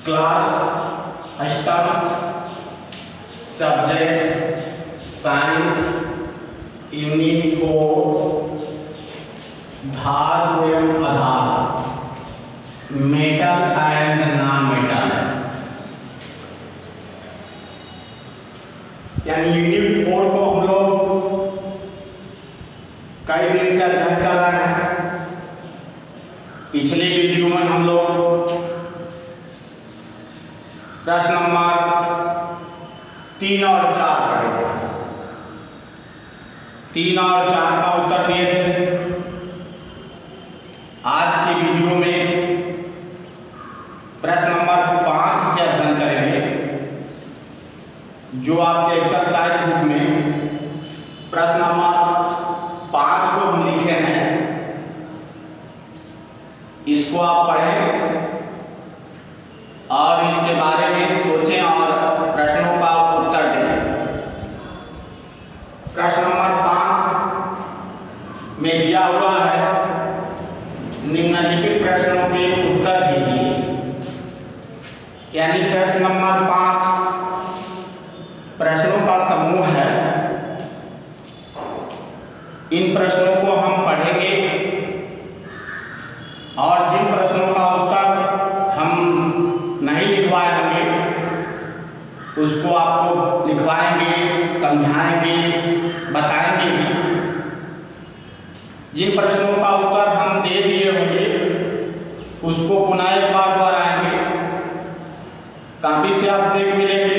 Class अष्टम subject science unit 4 धातु एवं आधार मेटल एंड नॉन मेटल यानी यूनिट 4 को हम लोग कई दिन से अध्ययन कर रहे हैं। पिछले वीडियो में हम लोग प्रश्न नंबर 3 और 4 पढ़े थे। 3 और 4 का उत्तर दिए थे। आज के वीडियो में प्रश्न नंबर 5 से अध्ययन करेंगे, जो आपके एक्सरसाइज बुक में प्रश्न नंबर 5 को हम लिखे हैं। इसको आप पढ़ें और इसके बारे में सोचें और प्रश्नों का उत्तर दें। प्रश्न नंबर 5 में दिया हुआ है, निम्नलिखित प्रश्नों के उत्तर दीजिए। यानी प्रश्न नंबर 5 प्रश्नों का समूह है। इन प्रश्नों को हम पढ़ेंगे और जिन प्रश्नों का उत्तर हम नहीं लिखवाएंगे उसको आपको लिखवाएंगे, समझाएंगे, बताएंगे भी। जिन प्रश्नों का उत्तर हम दे दिए होंगे उसको पुनः एक बार दोहराएंगे। कॉपी से आप देख भी लेंगे।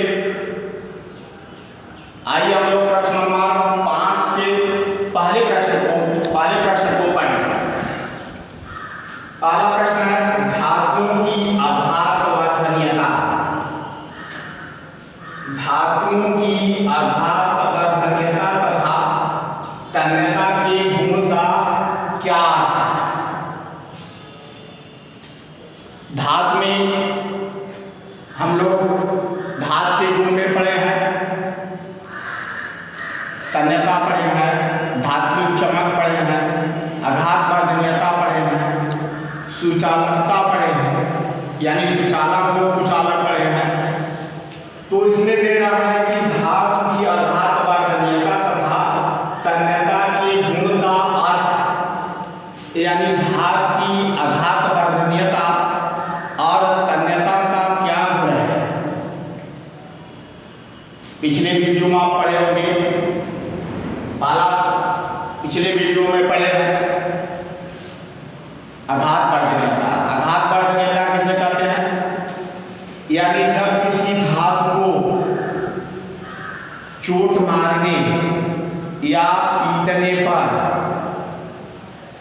आइए हम लोग प्रश्न नंबर 5 के पहले प्रश्न को पढ़ें। पहला प्रश्न है धातुओं की आघात वर्धनीयता। धातुओं की आघात वर्धनीयता तथा तन्यता के गुण का क्या अर्थ है? धातु में हम लोग धातु के गुण में पढ़े हैं, तन्यता पढ़े हैं, धात्विक चमक पढ़े हैं, आघात वर्धनीयता पढ़े हैं, सुचालकता पढ़े हैं, यानी सुचालक को कुचालक पढ़े हैं। तो इसमें दे रहा है कि धातु की आघात वर्धनीयता तथा तन्यता के गुण का अर्थ, यानी धातु की आघात वर्धनीयता और तन्यता का क्या गुण है। पिछले वीडियो में आप पढ़े होंगे, पिछले वीडियो में पढ़े हैं आघात वर्धनीयता। आघात वर्धनीयता किसे कहते हैं? यानी जब किसी धातु को चोट मारने या पीटने पर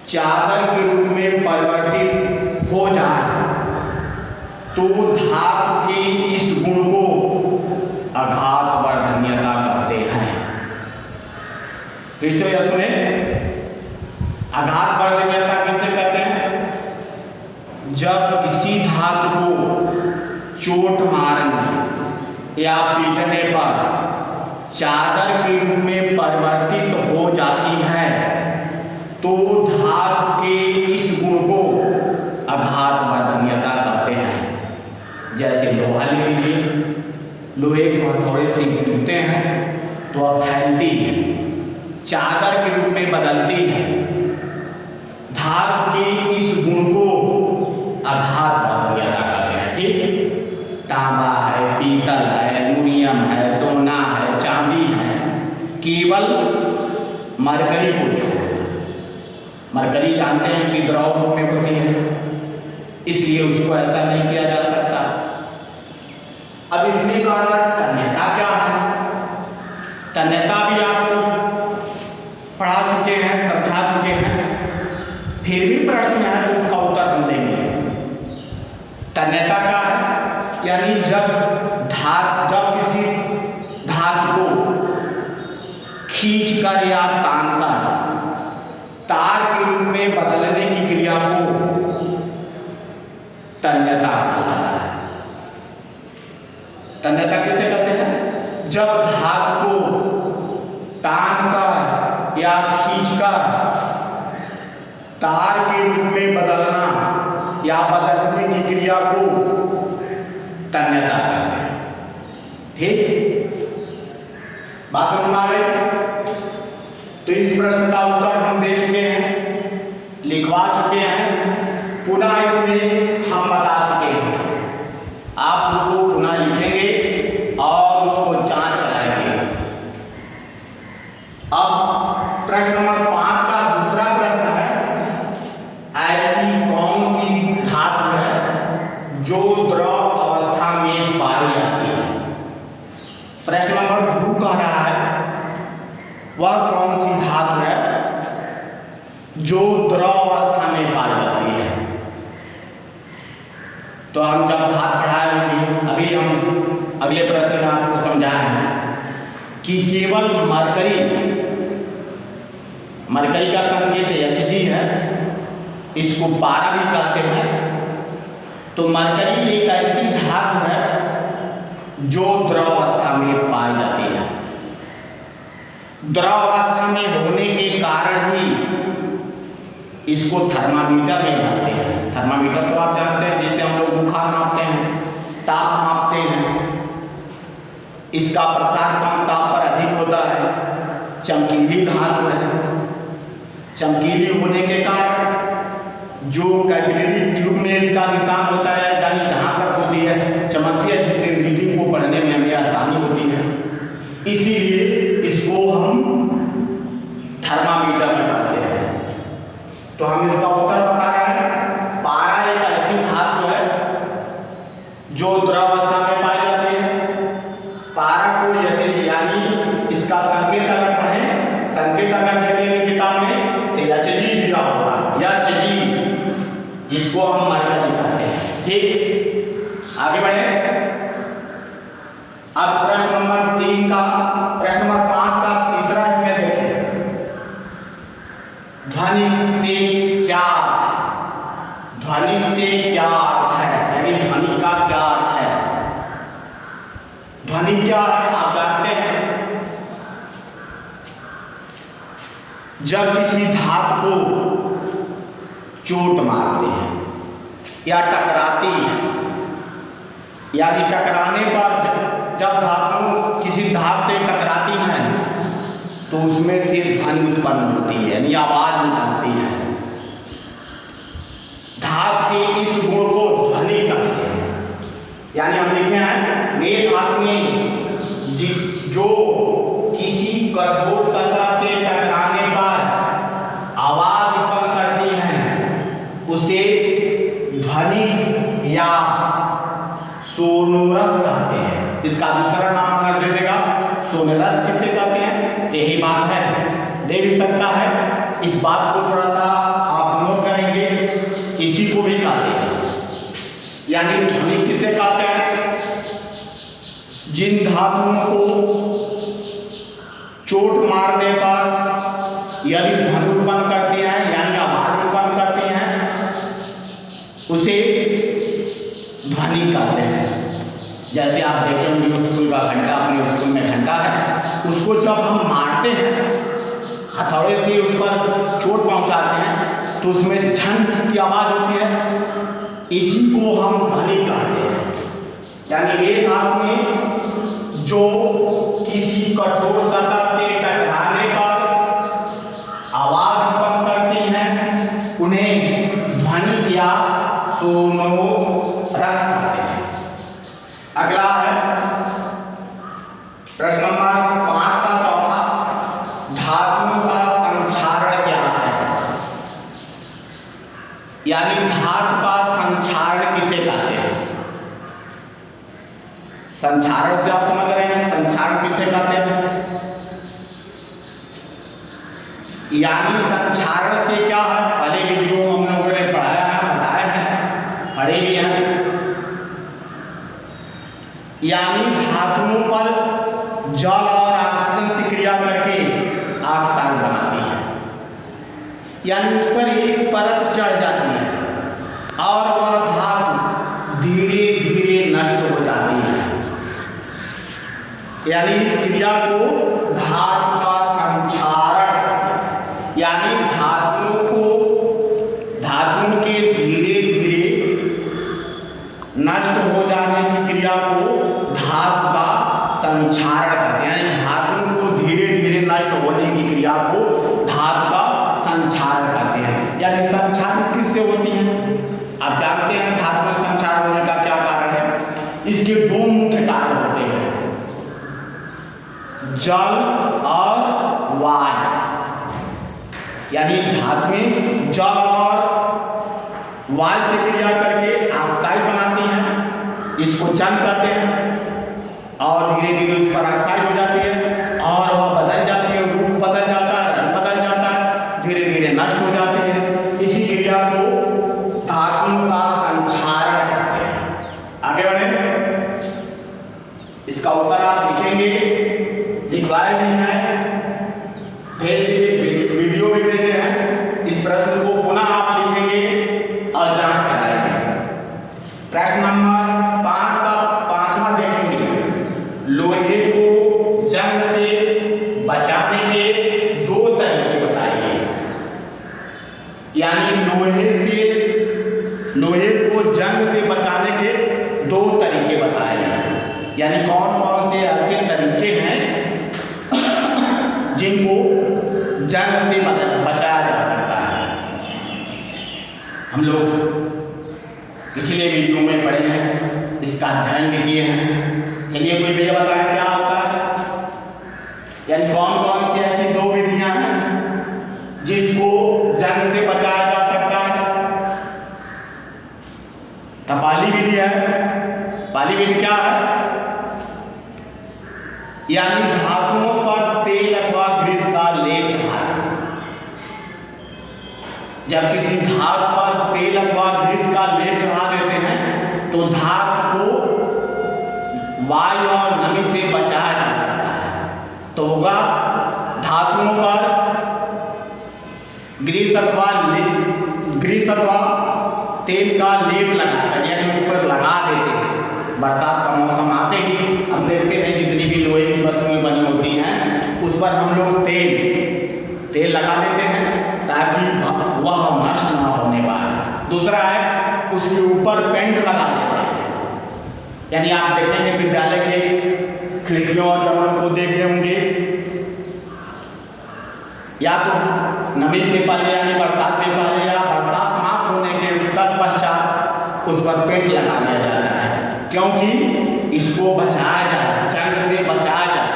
चादर के रूप में परिवर्तित हो जाए तो धातु के इस गुण को आघात वर्धनीयता कहते हैं। फिर से यह सुने, आघात वर्धनीयता किसे कहते हैं? जब किसी धातु को चोट मारने या पीटने पर चादर के रूप में परिवर्तित हो जाती है तो धातु के इस गुण को आघात वर्धनीयता कहते हैं। जैसे लोहा ले लीजिए, लोहे को हथौड़े से पीटते हैं तो अब फैलती है, चादर के रूप में बदलती है। धातु के इस गुण को आघात वर्धनीयता कहते हैं। ठीक, तांबा है, पीतल है, एल्युमिनियम है, सोना है, चांदी है, केवल मरकरी को छोड़। मरकरी जानते हैं कि द्रव रूप में होती है, इसलिए उसको ऐसा नहीं किया जा सकता। अब इसमें कारण तन्यता क्या है? तन्यता भी आपको पढ़ा चुके हैं, समझा चुके हैं, फिर भी प्रश्न में है तो उसका उत्तर हम देंगे। तन्यता क्या है? यानी जब किसी धातु को खींचकर या तानकर तार के रूप में बदलने की क्रिया को तन्यता कहा जाता है। तन्यता किसे कहते हैं? जब धातु को तानकर या खींचकर तार के रूप में बदलना या बदलने की क्रिया को तन्यता कहते हैं। ठीक, बात समझ में आ गई? तो इस प्रश्न का उत्तर हम दे चुके हैं, लिखवा चुके हैं, पुनः इसमें हम बता चुके हैं। आप उसको पुनः लिखेंगे और उसको जांच कराएंगे। अब प्रश्न नंबर 5 का दूसरा प्रश्न है, ऐसी कौन सी धातु है जो द्रव अवस्था में पाई जाती है? प्रश्न नंबर 2 कह रहा है वह कौन सी धातु है जो द्रव अवस्था में पाई जाती है? तो हम जब धातु पढ़ाए होंगे, अभी हम अगले प्रश्न में आपको समझाए हैं कि केवल मरकरी का संकेत Hg है, इसको पारा भी कहते हैं। तो मरकरी एक ऐसी धातु है जो द्रव अवस्था में पाई जाती है। द्रव अवस्था में होने के कारण ही इसको थर्मामीटर में मापते हैं। थर्मामीटर तो आप जानते हैं, जिसे हम लोग बुखार मापते हैं, ताप मापते हैं। इसका प्रसार कम ताप पर अधिक होता है। चमकीली धातु है, चमकीली होने के कारण जो कैपिलरी ट्यूब में इसका निशान होता है, यानी जहाँ तक होती है चमकती है, जिससे रीडिंग को पढ़ने में हमें आसानी होती है, इसीलिए इसको हम थर्मामीटर में पढ़ते हैं। तो हम इसका उत्तर बता रहे हैं, पारा एक ऐसी धातु है जो द्रव अवस्था में पाई जाती है। पारा को Hg, यानी इसका संकेत अगर पढ़ें, संकेत अगर देखेंगे किताब में तो Hg दिया होगा, Hg, जिसको हम मरकरी कहते हैं। ठीक, आगे बढ़े। अब प्रश्न नंबर 3 का, प्रश्न नंबर 5 का तीसरा इसमें देखें, ध्वनिक से क्या अर्थ है? ध्वनिक से क्या अर्थ है, यानी ध्वनि का क्या अर्थ है? ध्वनि क्या है आप जानते हैं? जब किसी धातु को चोट मारते हैं या टकराती है, यानी टकराने पर जब धातु किसी धातु से टकराती हैं तो उसमें से ध्वनि उत्पन्न होती है, यानी आवाज निकलती है। धातु के इस गुण को ध्वनि कहते हैं। यानी हम लिखे हैं, वे धातुएं जो किसी कठोर सतह से टकराने पर आवाज उत्पन्न करती हैं उसे ध्वनि या सोनोरस कहते हैं। इसका दूसरा नाम अगर दे देगा, सोनोरस किसे कहते हैं? यही बात है, दे भी सकता है। इस बात को थोड़ा सा आप नोट करेंगे, इसी को भी कहते हैं। यानी ध्वनि किसे कहते हैं? जिन धातुओं को चोट मारने पर यदि ध्वनि उत्पन्न करती हैं, यानी आवाज उत्पन्न करती हैं, उसे ध्वनि कहते हैं। जैसे आप देखें होंगे स्कूल का घंटा, अपने स्कूल में घंटा है, उसको जब हम मारते हैं, हथौड़े से उस पर चोट पहुंचाते हैं, तो उसमें झन की आवाज होती है, इसी को हम ध्वनि कहते हैं। यानी वे धातुएं जो किसी कठोर सतह से टकराने पर आवाज उत्पन्न करती हैं, उन्हें ध्वनि या सोनोरस कहते हैं। अगला है प्रश्न नंबर 5 का चौथा, धातुओं का संक्षारण क्या है? यानी धातु का संक्षारण किसे कहते हैं? संक्षारण से आप समझ रहे हैं, संक्षारण किसे कहते हैं? यानी संक्षारण से क्या है, पहले वीडियो हम लोगों ने पढ़ाया है, बताया है, पढ़े भी हैं। यानी धातुओं पर जल और ऑक्सीजन से क्रिया करके ऑक्साइड बनाती है, यानी उस पर एक परत चढ़ जाती है और वह धातु धीरे धीरे नष्ट हो जाती है। यानी इस क्रिया को धातु का संक्षारण, यानी धातुओं के धीरे धीरे नष्ट हो जाने की क्रिया आप जानते हैं धातु में संक्षारक होने का क्या कारण है। इसके दो मुख्य कारण होते हैं, जल और वायु। यानी धातु में जल और वायु से क्रिया करके ऑक्साइड बनाती हैं, इसको जंग कहते हैं, और धीरे धीरे उस पर ऑक्साइड हो जाती है और वह बदल जाती है, रूप बदल जाता है, रंग बदल जाता है, धीरे धीरे नष्ट हो जाती है। इसी क्रिया को धातुओं का संक्षारण कहते हैं। आगे बढ़े, इसका उत्तर आप लिखेंगे, लिखवाए भी हैं, धीरे धीरे वीडियो भी भेजे हैं। इस प्रश्न को पुनः आप लिखेंगे और जांच कराएंगे। प्रश्न नंबर 5 का 5वां देखेंगे, लोहे को जंग से बचाने के 2 तरीके बताइए। यानी लोहे को जंग से बचाने के 2 तरीके बताइए। यानी कौन कौन से ऐसे तरीके हैं जिनको जंग से बचाया जा सकता है। हम लोग पिछले वीडियो में पढ़े हैं, इसका अध्ययन भी किए हैं। चलिए कोई भैया बताएं क्या होता है, यानी कौन कौन सी ऐसी 2 विधियां हैं जिसको जंग से बचाया जा सकता है। तपाली विधि है। पाली विधि क्या है, यानी धातुओं पर तेल अथवा ग्रीस का लेप चढ़ाना। जब किसी धातु पर तेल अथवा ग्रीस का लेप चढ़ा देते हैं तो धातु को वायु और नमी से बचाया जा सकता है। तो होगा धातुओं पर ग्रीस अथवा तेल का लेप लगाकर, यानी उस पर लगा देते हैं। बरसात का मौसम आते ही हम देखते हैं जितनी भी लोहे की वस्तुएं बनी होती हैं उस पर हम लोग तेल लगा देते हैं ताकि वह नष्ट ना होने पाए। दूसरा है उसके ऊपर पेंट लगा देते हैं। यानी आप देखेंगे विद्यालय के खिड़कियों और जंगलों को देखे होंगे, या तो नमी से पहले यानी बरसात से पहले या बरसात समाप्त होने के तत्पश्चात उस पर पेंट लगा दिया जाता है, क्योंकि इसको बचाया जाए, जंग से बचाया जाए।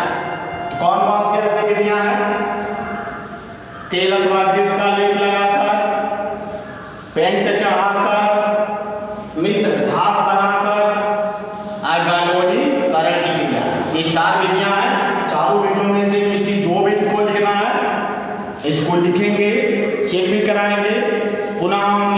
तो कौन कौन सी ऐसी विधियां हैं, तेल अथवा ग्रीस का लेप लगाकर, पेंट चढ़ाकर, मिश्र धात बनाकर, गालोडीकरण की क्रिया। ये 4 विधियां हैं। चारों विधियों में से किसी 2 विधि को लिखना है। इसको लिखेंगे, चेक भी कराएंगे, पुनः हम